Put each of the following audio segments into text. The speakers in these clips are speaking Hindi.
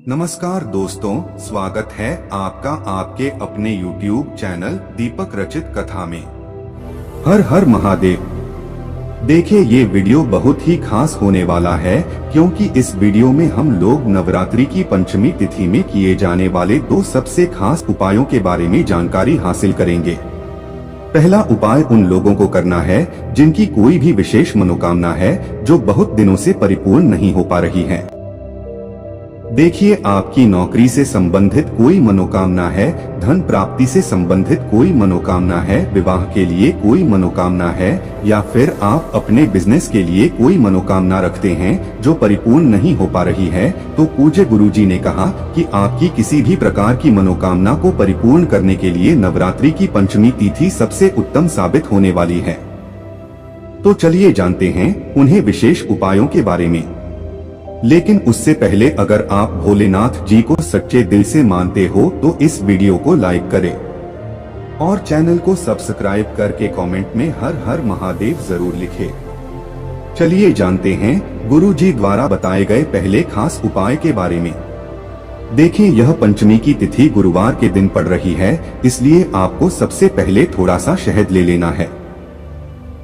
नमस्कार दोस्तों, स्वागत है आपका आपके अपने YouTube चैनल दीपक रचित कथा में। हर हर महादेव। देखिए, ये वीडियो बहुत ही खास होने वाला है क्योंकि इस वीडियो में हम लोग नवरात्रि की पंचमी तिथि में किए जाने वाले दो सबसे खास उपायों के बारे में जानकारी हासिल करेंगे। पहला उपाय उन लोगों को करना है जिनकी कोई भी विशेष मनोकामना है जो बहुत दिनों से परिपूर्ण नहीं हो पा रही है। देखिए, आपकी नौकरी से संबंधित कोई मनोकामना है, धन प्राप्ति से संबंधित कोई मनोकामना है, विवाह के लिए कोई मनोकामना है, या फिर आप अपने बिजनेस के लिए कोई मनोकामना रखते हैं जो परिपूर्ण नहीं हो पा रही है, तो पूज्य गुरुजी ने कहा कि आपकी किसी भी प्रकार की मनोकामना को परिपूर्ण करने के लिए नवरात्रि की पंचमी तिथि सबसे उत्तम साबित होने वाली है। तो चलिए जानते हैं उन्हें विशेष उपायों के बारे में। लेकिन उससे पहले अगर आप भोलेनाथ जी को सच्चे दिल से मानते हो तो इस वीडियो को लाइक करें और चैनल को सब्सक्राइब करके कमेंट में हर हर महादेव जरूर लिखें। चलिए जानते हैं गुरुजी द्वारा बताए गए पहले खास उपाय के बारे में। देखिए, यह पंचमी की तिथि गुरुवार के दिन पड़ रही है, इसलिए आपको सबसे पहले थोड़ा सा शहद ले लेना है।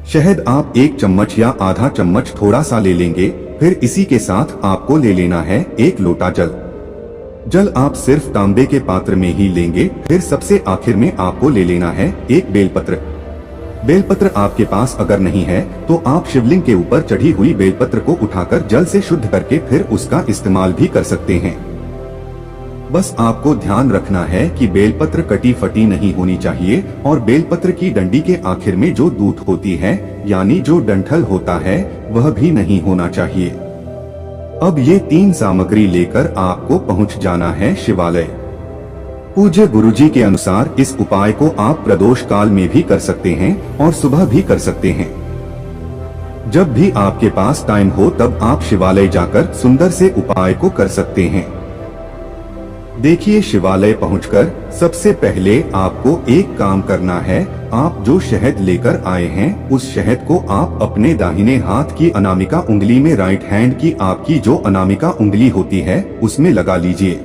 शहद आप 1 चम्मच या आधा चम्मच थोड़ा सा ले लेंगे। फिर इसी के साथ आपको ले लेना है 1 लोटा जल। जल आप सिर्फ तांबे के पात्र में ही लेंगे। फिर सबसे आखिर में आपको ले लेना है 1 बेलपत्र। बेलपत्र आपके पास अगर नहीं है तो आप शिवलिंग के ऊपर चढ़ी हुई बेलपत्र को उठाकर जल से शुद्ध करके फिर उसका इस्तेमाल भी कर सकते हैं। बस आपको ध्यान रखना है कि बेलपत्र कटी फटी नहीं होनी चाहिए और बेलपत्र की डंडी के आखिर में जो दूत होती है, यानी जो डंठल होता है, वह भी नहीं होना चाहिए। अब ये 3 सामग्री लेकर आपको पहुंच जाना है शिवालय। पूज्य गुरुजी के अनुसार इस उपाय को आप प्रदोष काल में भी कर सकते हैं और सुबह भी कर सकते हैं। जब भी आपके पास टाइम हो तब आप शिवालय जाकर सुंदर से उपाय को कर सकते हैं। देखिए, शिवालय पहुंचकर सबसे पहले आपको एक काम करना है। आप जो शहद लेकर आए हैं उस शहद को आप अपने दाहिने हाथ की अनामिका उंगली में, राइट हैंड की आपकी जो अनामिका उंगली होती है, उसमें लगा लीजिए।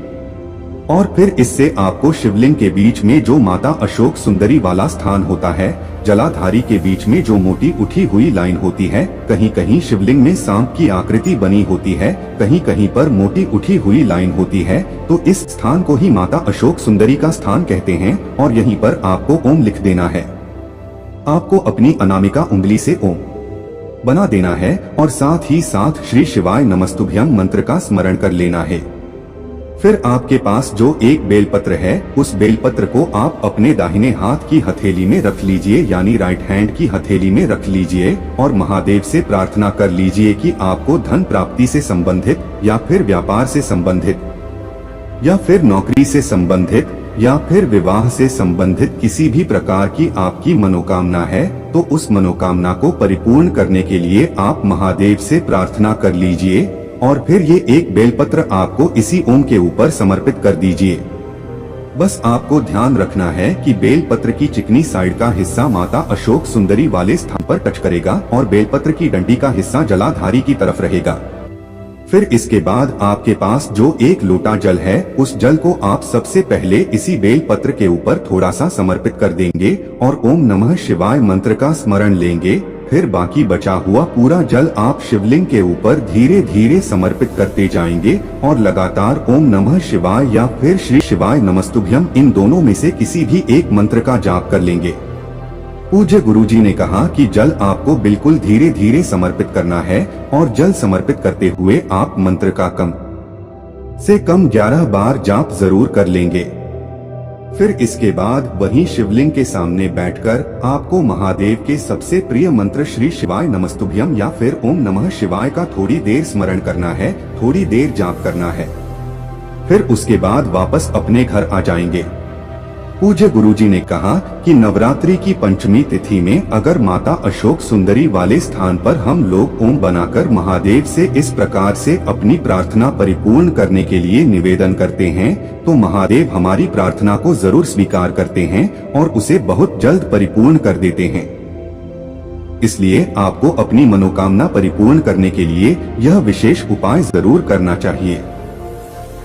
और फिर इससे आपको शिवलिंग के बीच में जो माता अशोक सुंदरी वाला स्थान होता है, जलाधारी के बीच में जो मोटी उठी हुई लाइन होती है, कहीं कहीं शिवलिंग में सांप की आकृति बनी होती है, कहीं कहीं पर मोटी उठी हुई लाइन होती है, तो इस स्थान को ही माता अशोक सुंदरी का स्थान कहते हैं और यहीं पर आपको ओम लिख देना है। आपको अपनी अनामिका उंगली से ओम बना देना है और साथ ही साथ श्री शिवाय नमस्तुभ्यम मंत्र का स्मरण कर लेना है। फिर आपके पास जो 1 बेलपत्र है, उस बेलपत्र को आप अपने दाहिने हाथ की हथेली में रख लीजिए, यानी राइट हैंड की हथेली में रख लीजिए और महादेव से प्रार्थना कर लीजिए कि आपको धन प्राप्ति से संबंधित या फिर व्यापार से संबंधित या फिर नौकरी से संबंधित या फिर विवाह से संबंधित किसी भी प्रकार की आपकी मनोकामना है, तो उस मनोकामना को परिपूर्ण करने के लिए आप महादेव से प्रार्थना कर लीजिए और फिर ये 1 बेलपत्र आपको इसी ओम के ऊपर समर्पित कर दीजिए। बस आपको ध्यान रखना है कि बेलपत्र की चिकनी साइड का हिस्सा माता अशोक सुंदरी वाले स्थान पर टच करेगा और बेलपत्र की डंडी का हिस्सा जलाधारी की तरफ रहेगा। फिर इसके बाद आपके पास जो 1 लोटा जल है, उस जल को आप सबसे पहले इसी बेलपत्र के ऊपर थोड़ा सा समर्पित कर देंगे और ओम नमः शिवाय मंत्र का स्मरण लेंगे। फिर बाकी बचा हुआ पूरा जल आप शिवलिंग के ऊपर धीरे धीरे समर्पित करते जाएंगे और लगातार ओम नमः शिवाय या फिर श्री शिवाय नमस्तुभ्यम, इन दोनों में से किसी भी एक मंत्र का जाप कर लेंगे। पूज्य गुरुजी ने कहा कि जल आपको बिल्कुल धीरे धीरे समर्पित करना है और जल समर्पित करते हुए आप मंत्र का कम से कम 11 बार जाप जरूर कर लेंगे। फिर इसके बाद वहीं शिवलिंग के सामने बैठकर आपको महादेव के सबसे प्रिय मंत्र श्री शिवाय नमस्तुभ्यम या फिर ओम नमः शिवाय का थोड़ी देर स्मरण करना है, थोड़ी देर जाप करना है। फिर उसके बाद वापस अपने घर आ जाएंगे। पूज्य गुरुजी ने कहा कि नवरात्रि की पंचमी तिथि में अगर माता अशोक सुंदरी वाले स्थान पर हम लोग ओम बनाकर महादेव से इस प्रकार से अपनी प्रार्थना परिपूर्ण करने के लिए निवेदन करते हैं, तो महादेव हमारी प्रार्थना को जरूर स्वीकार करते हैं और उसे बहुत जल्द परिपूर्ण कर देते हैं। इसलिए आपको अपनी मनोकामना परिपूर्ण करने के लिए यह विशेष उपाय जरूर करना चाहिए।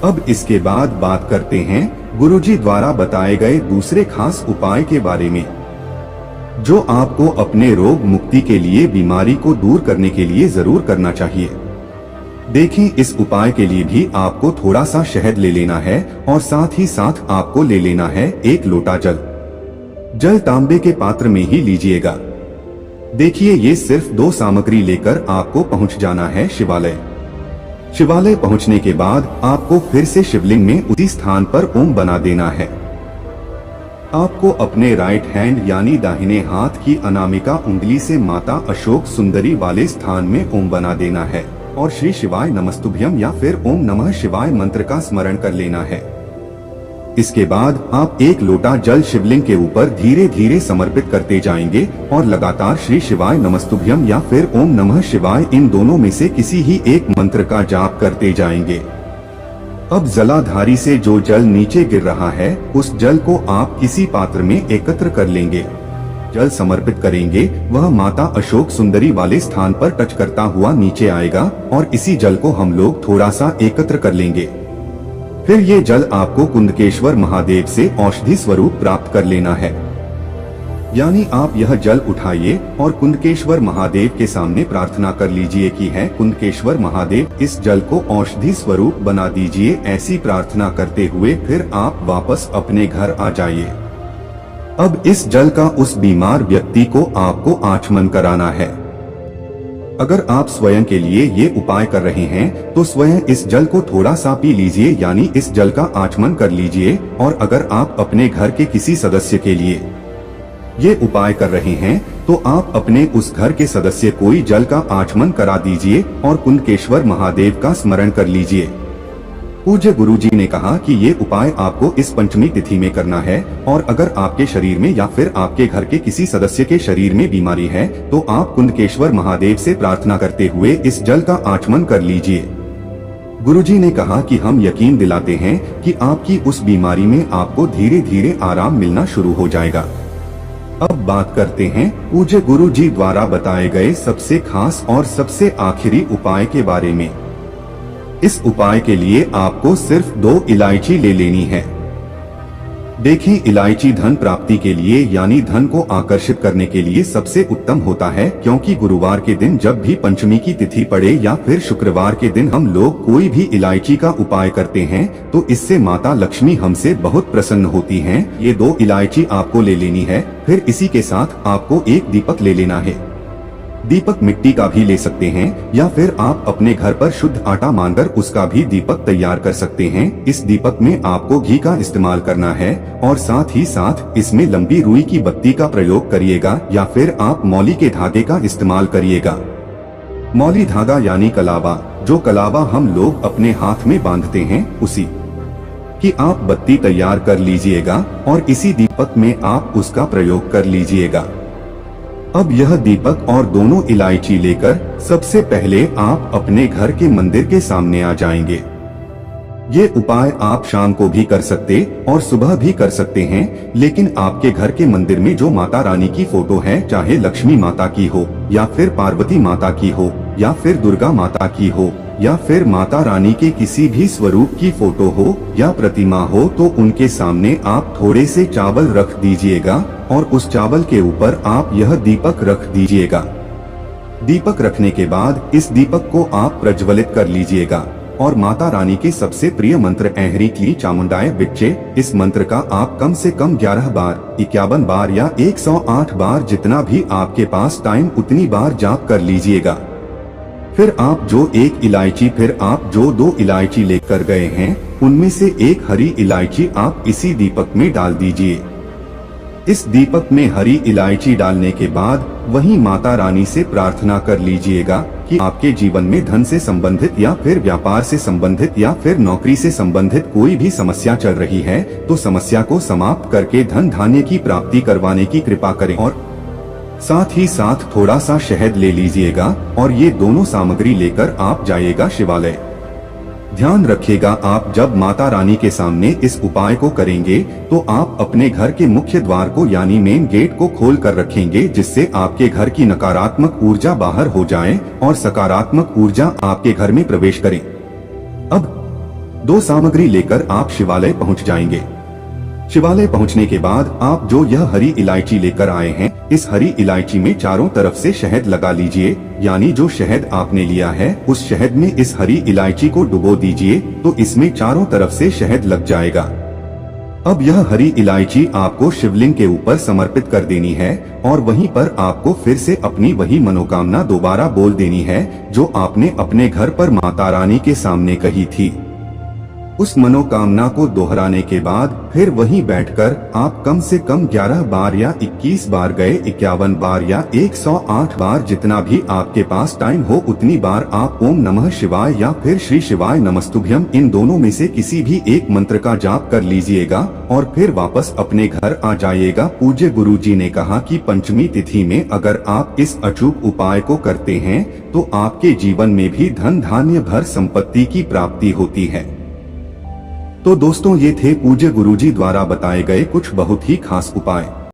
अब इसके बाद बात करते हैं गुरुजी द्वारा बताए गए दूसरे खास उपाय के बारे में, जो आपको अपने रोग मुक्ति के लिए, बीमारी को दूर करने के लिए जरूर करना चाहिए। देखें, इस उपाय के लिए भी आपको थोड़ा सा शहद ले लेना है और साथ ही साथ आपको ले लेना है 1 लोटा जल। जल तांबे के पात्र में ही लीजिएगा। देखिए, ये सिर्फ 2 सामग्री लेकर आपको पहुंच जाना है शिवालय। शिवालय पहुंचने के बाद आपको फिर से शिवलिंग में उसी स्थान पर ओम बना देना है। आपको अपने राइट हैंड यानी दाहिने हाथ की अनामिका उंगली से माता अशोक सुंदरी वाले स्थान में ओम बना देना है और श्री शिवाय नमस्तुभ्यम या फिर ओम नमः शिवाय मंत्र का स्मरण कर लेना है। इसके बाद आप 1 लोटा जल शिवलिंग के ऊपर धीरे धीरे समर्पित करते जाएंगे और लगातार श्री शिवाय नमस्तुभ्यम या फिर ओम नमः शिवाय इन दोनों में से किसी ही एक मंत्र का जाप करते जाएंगे। अब जलाधारी से जो जल नीचे गिर रहा है, उस जल को आप किसी पात्र में एकत्र कर लेंगे। जल समर्पित करेंगे, वह माता अशोक सुंदरी वाले स्थान पर टच करता हुआ नीचे आएगा और इसी जल को हम लोग थोड़ा सा एकत्र कर लेंगे। फिर ये जल आपको कुंदकेश्वर महादेव से औषधि स्वरूप प्राप्त कर लेना है। यानी आप यह जल उठाइए और कुंदकेश्वर महादेव के सामने प्रार्थना कर लीजिए कि है कुंदकेश्वर महादेव, इस जल को औषधि स्वरूप बना दीजिए। ऐसी प्रार्थना करते हुए फिर आप वापस अपने घर आ जाइए। अब इस जल का उस बीमार व्यक्ति को आपको आचमन कराना है। अगर आप स्वयं के लिए ये उपाय कर रहे हैं तो स्वयं इस जल को थोड़ा सा पी लीजिए, यानी इस जल का आचमन कर लीजिए। और अगर आप अपने घर के किसी सदस्य के लिए ये उपाय कर रहे हैं तो आप अपने उस घर के सदस्य को ही जल का आचमन करा दीजिए और कुंदकेश्वर महादेव का स्मरण कर लीजिए। पूज्य गुरुजी ने कहा कि ये उपाय आपको इस पंचमी तिथि में करना है और अगर आपके शरीर में या फिर आपके घर के किसी सदस्य के शरीर में बीमारी है तो आप कुंदकेश्वर महादेव से प्रार्थना करते हुए इस जल का आचमन कर लीजिए। गुरुजी ने कहा कि हम यकीन दिलाते हैं कि आपकी उस बीमारी में आपको धीरे धीरे आराम मिलना शुरू हो जाएगा। अब बात करते हैं पूज्य गुरुजी द्वारा बताए गए सबसे खास और सबसे आखिरी उपाय के बारे में। इस उपाय के लिए आपको सिर्फ 2 इलायची ले लेनी है। देखें, इलायची धन प्राप्ति के लिए यानी धन को आकर्षित करने के लिए सबसे उत्तम होता है, क्योंकि गुरुवार के दिन जब भी पंचमी की तिथि पड़े या फिर शुक्रवार के दिन हम लोग कोई भी इलायची का उपाय करते हैं तो इससे माता लक्ष्मी हमसे बहुत प्रसन्न होती हैं। ये 2 इलायची आपको ले लेनी है। फिर इसी के साथ आपको 1 दीपक ले लेना है। दीपक मिट्टी का भी ले सकते हैं या फिर आप अपने घर पर शुद्ध आटा मानकर उसका भी दीपक तैयार कर सकते हैं। इस दीपक में आपको घी का इस्तेमाल करना है और साथ ही साथ इसमें लंबी रुई की बत्ती का प्रयोग करिएगा या फिर आप मौली के धागे का इस्तेमाल करिएगा। मौली धागा यानी कलावा, जो कलावा हम लोग अपने हाथ में बांधते हैं, उसी की आप बत्ती तैयार कर लीजिएगा और इसी दीपक में आप उसका प्रयोग कर लीजिएगा। अब यह दीपक और दोनों इलायची लेकर सबसे पहले आप अपने घर के मंदिर के सामने आ जाएंगे। ये उपाय आप शाम को भी कर सकते और सुबह भी कर सकते हैं, लेकिन आपके घर के मंदिर में जो माता रानी की फोटो है, चाहे लक्ष्मी माता की हो या फिर पार्वती माता की हो या फिर दुर्गा माता की हो या फिर माता रानी के किसी भी स्वरूप की फोटो हो या प्रतिमा हो, तो उनके सामने आप थोड़े से चावल रख दीजिएगा और उस चावल के ऊपर आप यह दीपक रख दीजिएगा। दीपक रखने के बाद इस दीपक को आप प्रज्वलित कर लीजिएगा और माता रानी के सबसे प्रिय मंत्र ऐहरी क्ली चामुंडाय विच्चे, इस मंत्र का आप कम से कम 11 बार, 51 बार या 108 बार, जितना भी आपके पास टाइम उतनी बार जाप कर लीजिएगा। फिर आप जो 1 इलायची फिर आप जो 2 इलायची लेकर गए हैं उनमें से 1 हरी इलायची आप इसी दीपक में डाल दीजिए। इस दीपक में हरी इलायची डालने के बाद वहीं माता रानी से प्रार्थना कर लीजिएगा कि आपके जीवन में धन से संबंधित या फिर व्यापार से संबंधित या फिर नौकरी से संबंधित कोई भी समस्या चल रही है तो समस्या को समाप्त करके धन धान्य की प्राप्ति करवाने की कृपा करें। और साथ ही साथ थोड़ा सा शहद ले लीजिएगा और ये दोनों सामग्री लेकर आप जाइएगा शिवालय। ध्यान रखिएगा, आप जब माता रानी के सामने इस उपाय को करेंगे तो आप अपने घर के मुख्य द्वार को यानी मेन गेट को खोल कर रखेंगे, जिससे आपके घर की नकारात्मक ऊर्जा बाहर हो जाए और सकारात्मक ऊर्जा आपके घर में प्रवेश करे। अब 2 सामग्री लेकर आप शिवालय पहुंच जाएंगे। शिवालय पहुंचने के बाद आप जो यह हरी इलायची लेकर आए हैं, इस हरी इलायची में चारों तरफ से शहद लगा लीजिए। यानी जो शहद आपने लिया है उस शहद में इस हरी इलायची को डुबो दीजिए, तो इसमें चारों तरफ से शहद लग जाएगा। अब यह हरी इलायची आपको शिवलिंग के ऊपर समर्पित कर देनी है और वहीं पर आपको फिर से अपनी वही मनोकामना दोबारा बोल देनी है जो आपने अपने घर पर माता रानी के सामने कही थी। उस मनोकामना को दोहराने के बाद फिर वहीं बैठकर आप कम से कम 11 बार या 21 बार गए 51 बार या 108 बार, जितना भी आपके पास टाइम हो उतनी बार आप ओम नमः शिवाय या फिर श्री शिवाय नमस्तुभ्यम, इन दोनों में से किसी भी एक मंत्र का जाप कर लीजिएगा और फिर वापस अपने घर आ जाइएगा। पूज्य गुरुजी ने कहा कि पंचमी तिथि में अगर आप इस अचूक उपाय को करते हैं तो आपके जीवन में भी धन धान्य भर संपत्ति की प्राप्ति होती है। तो दोस्तों, ये थे पूज्य गुरुजी द्वारा बताए गए कुछ बहुत ही खास उपाय।